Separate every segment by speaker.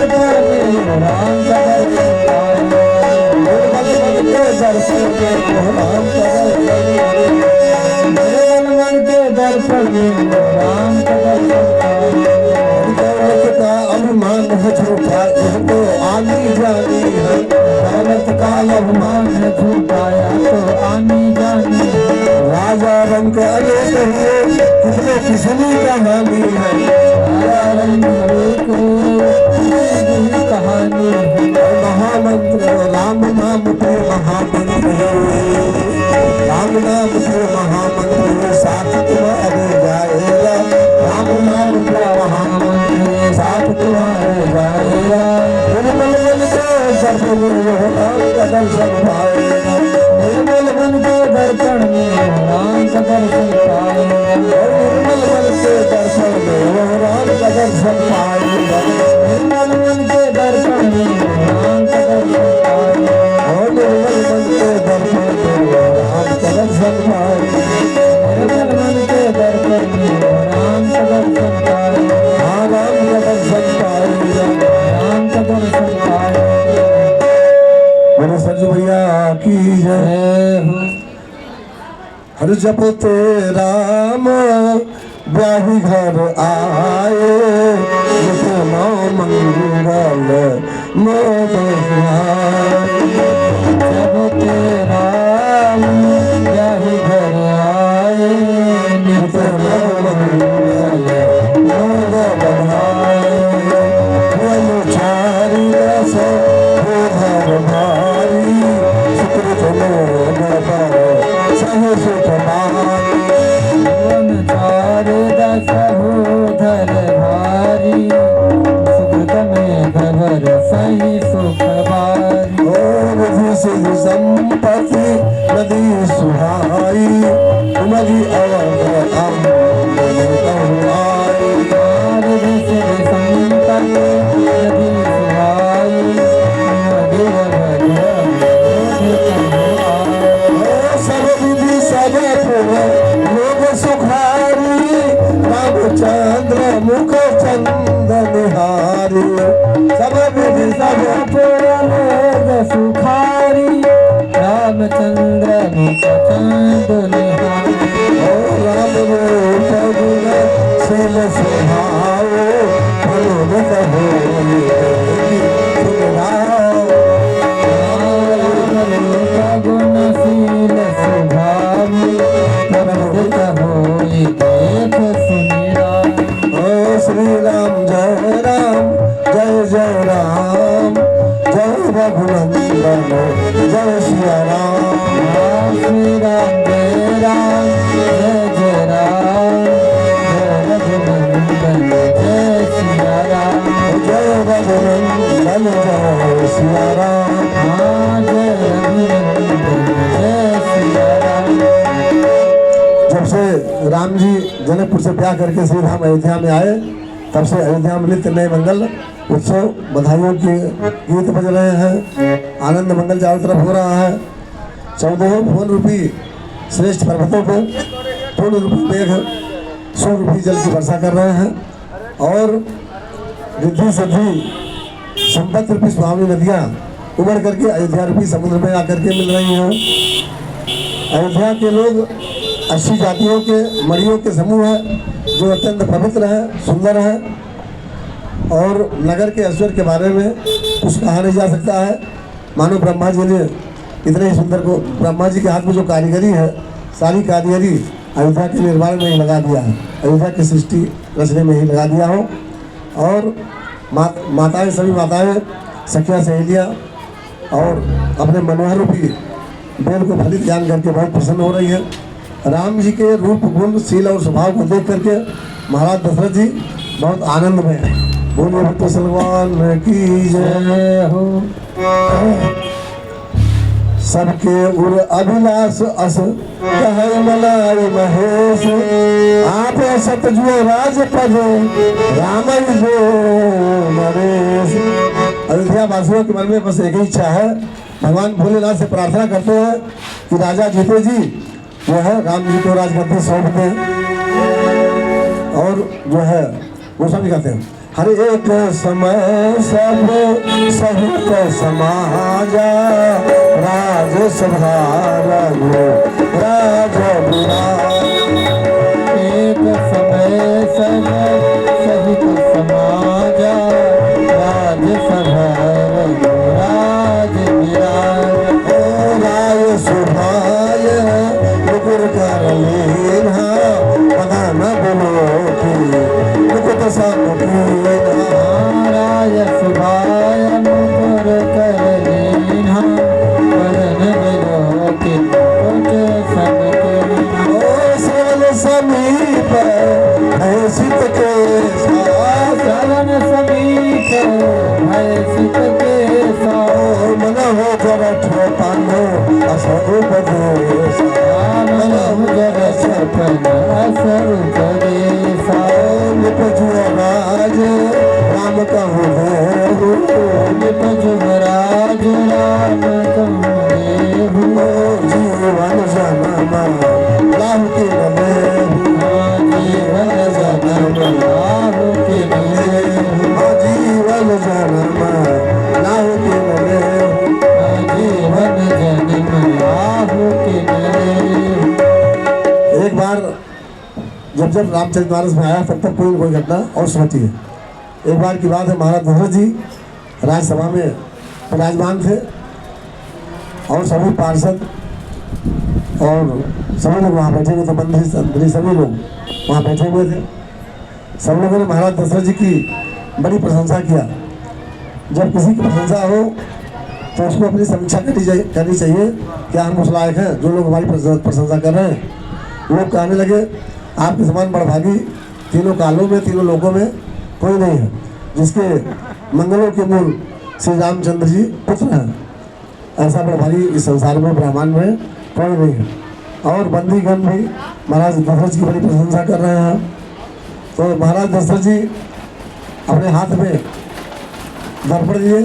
Speaker 1: राम का दर्शन के राम का दर्शन राम का दौलत का अभिमान है झूठा यह तो आनी जानी है दौलत का अभिमान है झूठा या तो आनी जानी है राजा रंग अनेक हुए कितने किसनी कहानी है राजा रंग अनेक कहानी है महामंत्र राम नाम पे महामंत्र है राम नाम पे महामंत्र साथ तुम्हारे जाएगा राम नाम पे महामंत्र साथ तुम्हारे जाएगा निर्मल मन के दर्शन राम का दर्शन पाएगा निर्मल मन के दर्शन में राम का दर्शन पाएगा निर्मल मन के दर्शन में राम का दर्शन पाएगा निर्मल मन के दर्शन में राम का दर्शन पाएगा निर्मल मन के दर्शन में राम का दर्शन पाएगा निर्मल मन के दर्शन में राम का दर्शन पाएगा राम का दर्शन पाएगा राम का दर्शन पाएगा मेरे सज्जू भैया की जय हो हर जपते राम ब्याही घर आए नो मंगल जपते राम ब्याही घर आए नो मंगल छारी रस घर भारी सुकृत सह सुख सहोधर भारी सुकृत में घर सही सुख भारी निधि सिंह संपत्ति नदी सुहाई तुम्हारी अवध निधि सिंह संपत्ति नदी सुहाई सब विधि सब लोग सुखारी रामचंद्र मुख चंद निहारी सब विधि सब लोग सुखारी रामचंद्र मुख चंद निहारी राम रूप गुण शील सुहाओ फलोदत हो गुण शील सुभावी प्रबुद्ध होई देख सुनी राम ओ श्री राम जय जय राम जय रघुनंदन जय सिया राम श्री राम जय राम जय राम जय रघुनंदन जय सिया राम जय रघुनंदन जय सिया राम जय रघुनंदन जय सिया राम। जब से राम जी जनकपुर से ब्याह करके श्री राम अयोध्या में आए तब से अयोध्या में नित्य नए मंगल उत्सव बधाइयों के गीत बज रहे हैं आनंद मंगल चारों तरफ हो रहा है 14 भुवन रूपी श्रेष्ठ पर्वतों पर पूर्ण रूपी मेघ सूर्य रूपी जल की वर्षा कर रहे हैं और रिद्धि सिद्धि संपत्ति रूपी स्वामी नदियाँ उमड़ करके अयोध्या रूपी समुद्र में आकर के मिल रही हैं। अयोध्या के लोग 80 जातियों के मणियों के समूह है जो अत्यंत पवित्र है सुंदर है और नगर के ऐश्वर्य के बारे में कुछ कहा नहीं जा सकता है। मानो ब्रह्मा जी ने इतने ही सुंदर को ब्रह्मा जी के हाथ में जो कारीगरी है सारी कारीगरी अयोध्या के निर्माण में ही लगा दिया है अयोध्या की सृष्टि रचने में ही लगा दिया हो और माताएं सभी माताएं सखियाँ सहेलियाँ और अपने मनोहर रूपी बेल को फलित ज्ञान करके बहुत प्रसन्न हो रही है। राम जी के रूप गुण शील और स्वभाव को देख करके महाराज दशरथ जी बहुत आनंद में है। बोलिए भक्त सलमान की जय हो। सबके उर अभिलाष अस कह मलाई महेश आप सतजुओ राजपद राम जो नरेश। अयोध्या वासियों के मन में बस एक ही इच्छा है, भगवान भोलेनाथ से प्रार्थना करते हैं कि राजा जीते जी जो है राम जी को राजगद्दी सौंप दें और जो है गोस्वामी कहते हैं हर एक समय सब सहित समाजा राज सभा रघु राज विराज। एक समय सब सहित समाजा राज सभा रघु राज विराज। ओ राय सुभाय मुकुर कर लीन्हा पदम बिलोकी मुकुट समुखी। राय सुभाय मुकुर कर लीन्हा पदम बिलोकी मुकुट समुखी। ओ श्रवण समीप भय सित के श्रवण समीप भय सित के मन हो जरठ पानो असरूप देसा। मन हो जरठ पानो असरूप देसा। निपजु राज राम कहु देहु निपजु राज राम कहु देहु। जीवन जन्म लाहु के लेहु जीवन जन्म लाहु के लेहु जीवन जन्म लाहु के लेहु जीवन जन्म लाहु के लेहु। एक बार जब रामचरितमानस में आया तब तक कोई घटना और स्मृति है। एक बार की बात है, महाराज दशरथ जी राज्यसभा में विराजमान थे और सभी पार्षद और सभी लोग वहाँ बैठे हुए थे, मंत्री सभी लोग वहाँ बैठे हुए थे। सब लोगों ने महाराज दशरथ जी की बड़ी प्रशंसा किया। जब किसी की प्रशंसा हो तो उसको अपनी समीक्षा करनी चाहिए, क्या हम उस लायक हैं जो लोग हमारी प्रशंसा कर रहे हैं। लोग कहने लगे आपके समान बड़भागी तीनों कालों में तीनों लोगों में कोई नहीं है, जिसके मंगलों के मूल श्री रामचंद्र जी पुत्र हैं। ऐसा बड़भागी इस संसार में ब्रह्मांड में कोई नहीं है। और बंदीगण भी महाराज दशरथ जी की बड़ी प्रशंसा कर रहे हैं। तो महाराज दशरथ जी अपने हाथ में दर्पण दिए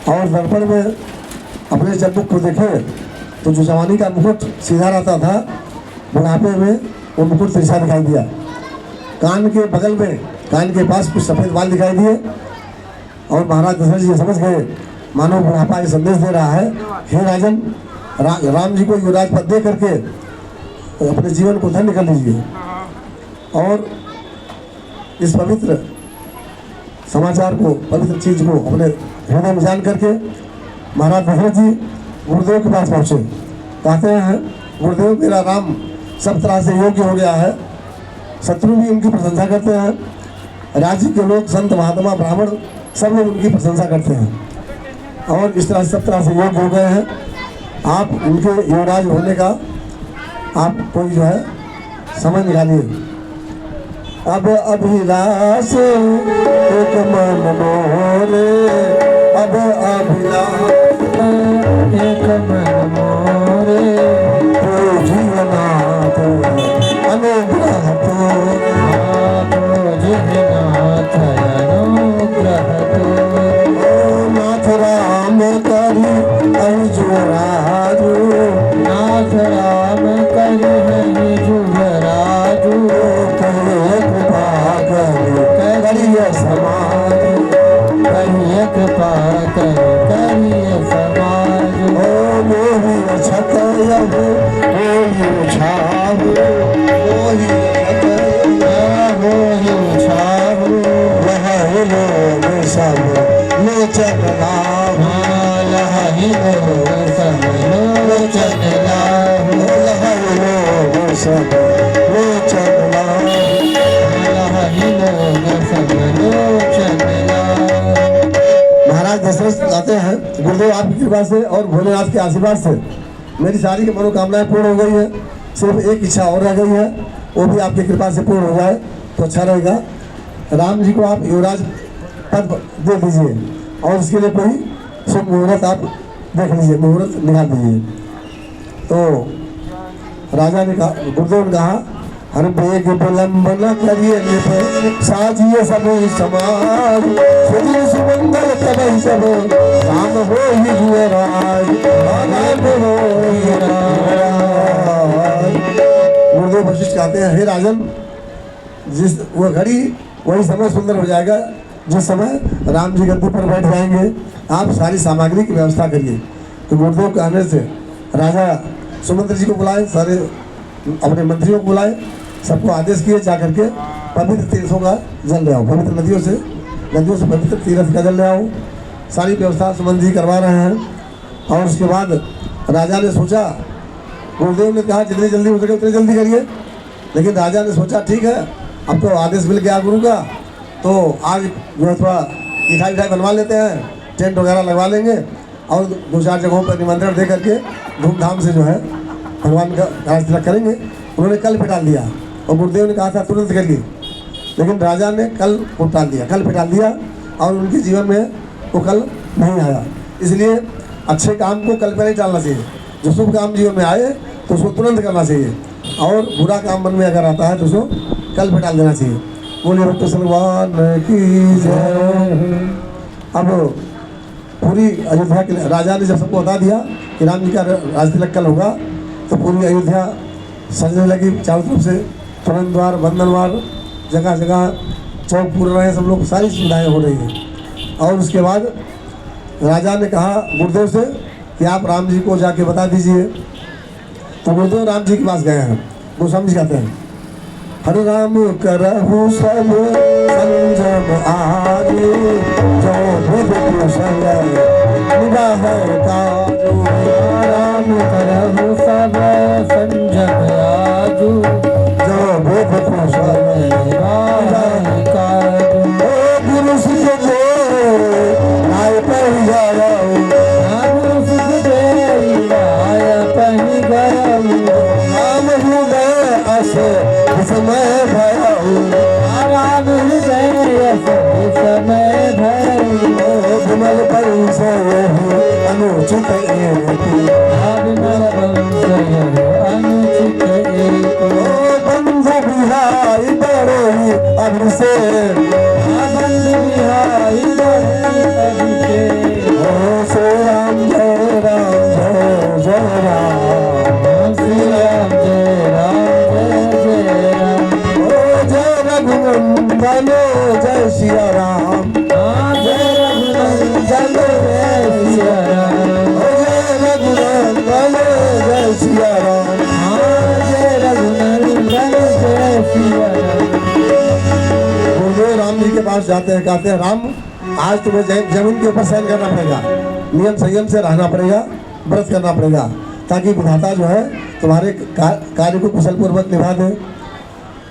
Speaker 1: और दर्पण में अपने चंबुक को देखे तो जो जवानी का मुकुट सीधा रहता था, बुढ़ापे में वो मुकुट तिरछा दिखाई दिया। कान के बगल में कान के पास कुछ सफ़ेद बाल दिखाई दिए और महाराज दशरथ जी समझ गए मानो बुढ़ापा ये संदेश दे रहा है, हे राजन राम जी को युवराज पद दे करके अपने जीवन को धन्य कर लीजिए। और इस पवित्र समाचार को, पवित्र चीज को अपने हृदय में जान करके महाराज दशरथ जी गुरुदेव के पास पहुँचे। कहते हैं गुरुदेव मेरा राम सब तरह से योग्य हो गया है, शत्रु भी उनकी प्रशंसा करते हैं, राज्य के लोग संत महात्मा ब्राह्मण सब लोग उनकी प्रशंसा करते हैं और इस तरह सब तरह से योग्य हो गए हैं। आप उनके युवराज होने का आप कोई जो है समय निकालिए। अब अभिलाष एक मन मोरे, अब अभिलाष एक मन मोरे, तो जीवनाथ अनुग्रह तो जीवनाथ अनुग्रह तो। नाथ राम करी जुवराजू, नाथ राम करी जुवराजू, करिए कृपा करिए समाज, करिए कृपा करिए समाज। ओ मोहि अछत यहु मोहि छाहु, मोहि अछत मोहि छाहु, लहै लोग सब लोचन लाभ, लहै लोग सब लोचन लाभ, लहै लोग सब लोचन लाभ, लहै लोग सब लोचन लाभ। महाराज दशरथ कहते हैं गुरुदेव आपकी कृपा से और भोलेनाथ के आशीर्वाद से मेरी सारी की मनोकामनाएं पूर्ण हो गई है। सिर्फ एक इच्छा और रह गई है, वो भी आपकी कृपा से पूर्ण हो जाए तो अच्छा रहेगा। राम जी को आप युवराज पद दे दीजिए और इसके लिए कोई शुभ मुहूर्त आप देख लीजिए, मुहूर्त निकाल दीजिए। तो राजा ने कहा, गुरुदेव ने कहा हर बेग विलंब न करिए निप साजिए सभी समाज, सुदिन सुमंगल तबहि सब राम हो ही जुवराज, राम हो ही राज। गुरुदेव वशिष्ठ कहते हैं हे राजन, जिस वो घड़ी
Speaker 2: वही समय सुंदर हो जाएगा जिस समय राम जी गद्दी पर बैठ जाएंगे। आप सारी सामग्री की व्यवस्था करिए। तो गुरुदेव कहने से राजा सुमंत्र जी को बुलाए, सारे अपने मंत्रियों को बुलाए, सबको आदेश किए जा करके पवित्र तीर्थों का जल ले आओ, पवित्र नदियों से पवित्र तीर्थ का जल ले आओ। सारी व्यवस्था सुमंत्र जी करवा रहे हैं। और उसके बाद राजा ने सोचा, गुरुदेव ने कहा जितनी जल्दी हो सके उतनी जल्दी करिए, लेकिन राजा ने सोचा ठीक है अब तो आदेश मिल गया गुरु का, तो आज जो है थोड़ा मिठाई बनवा लेते हैं, टेंट वगैरह लगवा लेंगे और 2-4 जगहों पर निमंत्रण दे करके धूमधाम से जो है भगवान का राज तिलक करेंगे। उन्होंने कल पे टाल दिया और गुरुदेव ने कहा था तुरंत करिए, लेकिन राजा ने कल को टाल दिया, कल पे टाल दिया और उनके जीवन में वो कल नहीं आया। इसलिए अच्छे काम को कल पर नहीं टालना चाहिए। जो शुभ काम जीवन में आए तो उसको तुरंत करना चाहिए, और बुरा काम मन में अगर आता है तो उसको कल पे टाल देना चाहिए। बोलिए भक्त सलमान की जय। अब पूरी अयोध्या के राजा ने जब सबको बता दिया कि राम जी का राज तिलक कल होगा, तो पूरी अयोध्या सजने लगी चारों तरफ से, तुरंत द्वार, बंधनवार, जगह जगह चौक पूरे रहे, सब लोग सारी सुविधाएँ हो रही हैं। और उसके बाद राजा ने कहा गुरुदेव से कि आप राम जी को जाके बता दीजिए। तो गुरुदेव राम जी के पास गए हैं। गोस्वामी जी कहते हैं, हरे राम करहु सब संजम आगे, जो बुध कुशल निवाह काजू। राम करहु सब संजम आजू, जो बुध कुशल निवाह काजू। गुरु सिख जो आय पहि गरऊ, गुरु सिख जो आय पहि गरऊ। राम हृदय अस समय भयऊ, राम हृदय समय भयऊ। विमल परिचय अनुचित एति, विमल परिचय अनुचित एति। बंधु बिहाई बड़ोई अभिषेक, बंधु बिहाई बड़ोई अभिषेक। ओ श्री राम जय राम जय जय राम, श्री राम जय राम जय जय रघुनंदन जय सिया राम, जय रघुनंदन जय सिया राम, जय रघुनंदन जय सिया राम, जय रघुनंदन जय सिया राम। गुरुदेव राम जी के पास जाते हैं, कहते हैं राम आज तुम्हें जमीन के ऊपर सहन करना पड़ेगा, नियम संयम से रहना पड़ेगा, व्रत करना पड़ेगा, ताकि विधाता जो है तुम्हारे कार्य को कुशल पूर्वक निभा दे।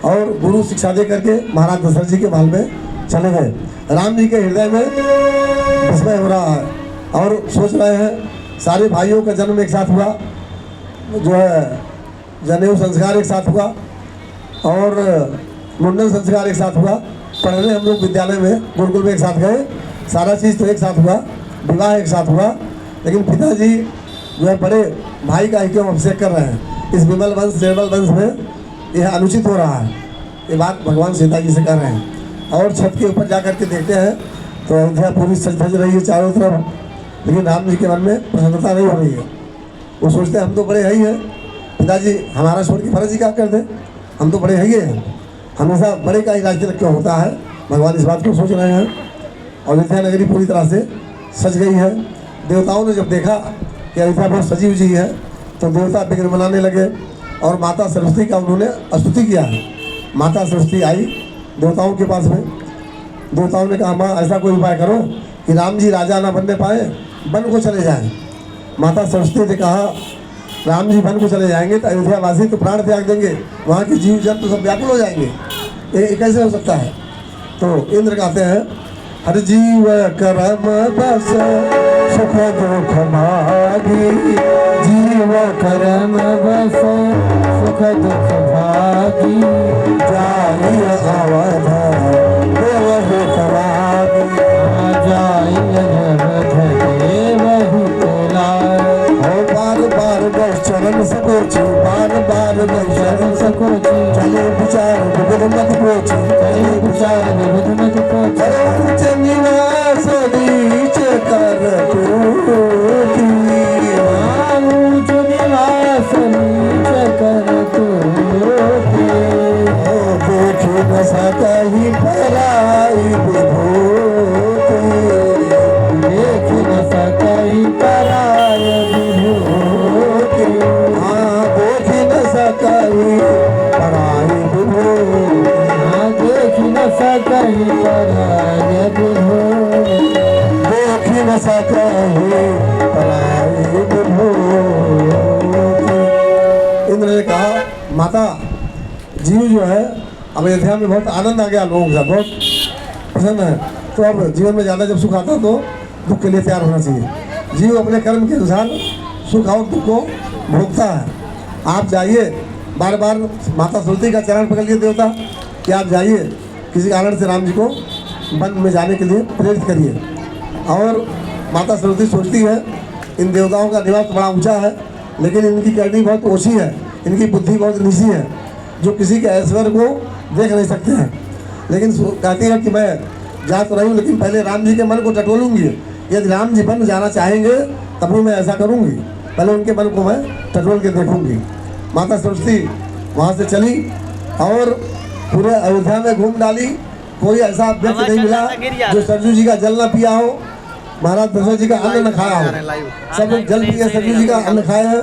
Speaker 2: और गुरु शिक्षा दे करके महाराज दशरथ जी के महल में चले गए। राम जी के हृदय में विस्मय हो रहा है और सोच रहे हैं सारे भाइयों का जन्म एक साथ हुआ, जो है जनेऊ संस्कार एक साथ हुआ और मुंडन संस्कार एक साथ हुआ, पढ़ने हम लोग विद्यालय में गुरुकुल में एक साथ गए, सारा चीज़ तो एक साथ हुआ, विवाह एक साथ हुआ, लेकिन पिताजी जो है बड़े भाई का ही क्यों अभिषेक कर रहे हैं। इस विमल वंश निर्मल वंश में यह अनुचित हो रहा है। ये बात भगवान सीता जी से कर रहे हैं। और छत के ऊपर जा करके देखते हैं तो अयोध्या पूरी सज धज रही है चारों तरफ, लेकिन राम जी के मन में प्रसन्नता नहीं हो रही है। वो सोचते हैं हम तो बड़े है ही हैं, पिताजी हमारा छोड़ के फर्ज ही क्या कर दें, हम तो बड़े है ही हैं, हमेशा बड़े का ही राज तिलक क्यों होता है। भगवान इस बात को सोच रहे हैं। अयोध्या नगरी पूरी तरह से सज गई है। देवताओं ने जब देखा कि अयोध्या बहुत सजी हुई है तो देवता विघ्न मनाने लगे और माता सरस्वती का उन्होंने स्तुति किया है। माता सरस्वती आई देवताओं के पास में, देवताओं ने कहा माँ ऐसा कोई उपाय करो कि राम जी राजा ना बनने पाए, वन को चले जाएं। माता सरस्वती ने कहा राम जी वन को चले जाएंगे तो अयोध्यावासी तो प्राण त्याग देंगे, वहाँ के जीव जंतु सब व्याकुल हो जाएंगे, ये कैसे हो सकता है। तो इंद्र कहते हैं हर जीव करम बस सुख दुख भागी, जीव करम बस सुख दुख भागी, जाई अवध देवहु तरागी, जाई अवध देवहु तरागी। हो बार बार बस चरण सकोची, बार बार बस चरण सकोची, चले विचार विविध मत पोची, चले विचार विविध मत पोची। उच्च निवास नीच कर तूती, उच्च निवास नीच कर तूती। देखी न सकहि परा ऐसा कहे पराए विभूति। इंद्र ने कहा माता जीव जो है अब अयोध्या में बहुत आनंद आ गया, लोगों का बहुत प्रसन्न है, तो अब जीवन में ज़्यादा जब सुख आता है तो दुख के लिए तैयार होना चाहिए। जीव अपने कर्म के अनुसार सुख और दुख को भोगता है। आप जाइए, बार बार माता सुरती का चरण पकड़ लिए देवता कि आप जाइए, किसी कारण से राम जी को वन में जाने के लिए प्रेरित करिए। और माता सुरती सोचती है इन देवताओं का निवास बड़ा ऊंचा है, लेकिन इनकी करनी बहुत ओछी है, इनकी बुद्धि बहुत निची है, जो किसी के ऐश्वर्य को देख नहीं सकते हैं। लेकिन कहती है कि मैं जा तो रही हूँ, लेकिन पहले राम जी के मन को टटोलूंगी। यदि राम जी वन जाना चाहेंगे तब भी मैं ऐसा करूँगी, पहले उनके मन को मैं टटोल के देखूंगी। माता सरस्वती वहाँ से चली और पूरे अयोध्या में घूम डाली। कोई ऐसा व्यक्ति नहीं मिला जो सरजू जी का जल न पिया हो, महाराज दशरथ जी का अन्न न खाया हो। सब लोग जल पिए, सरजू जी का अन्न खाए हैं।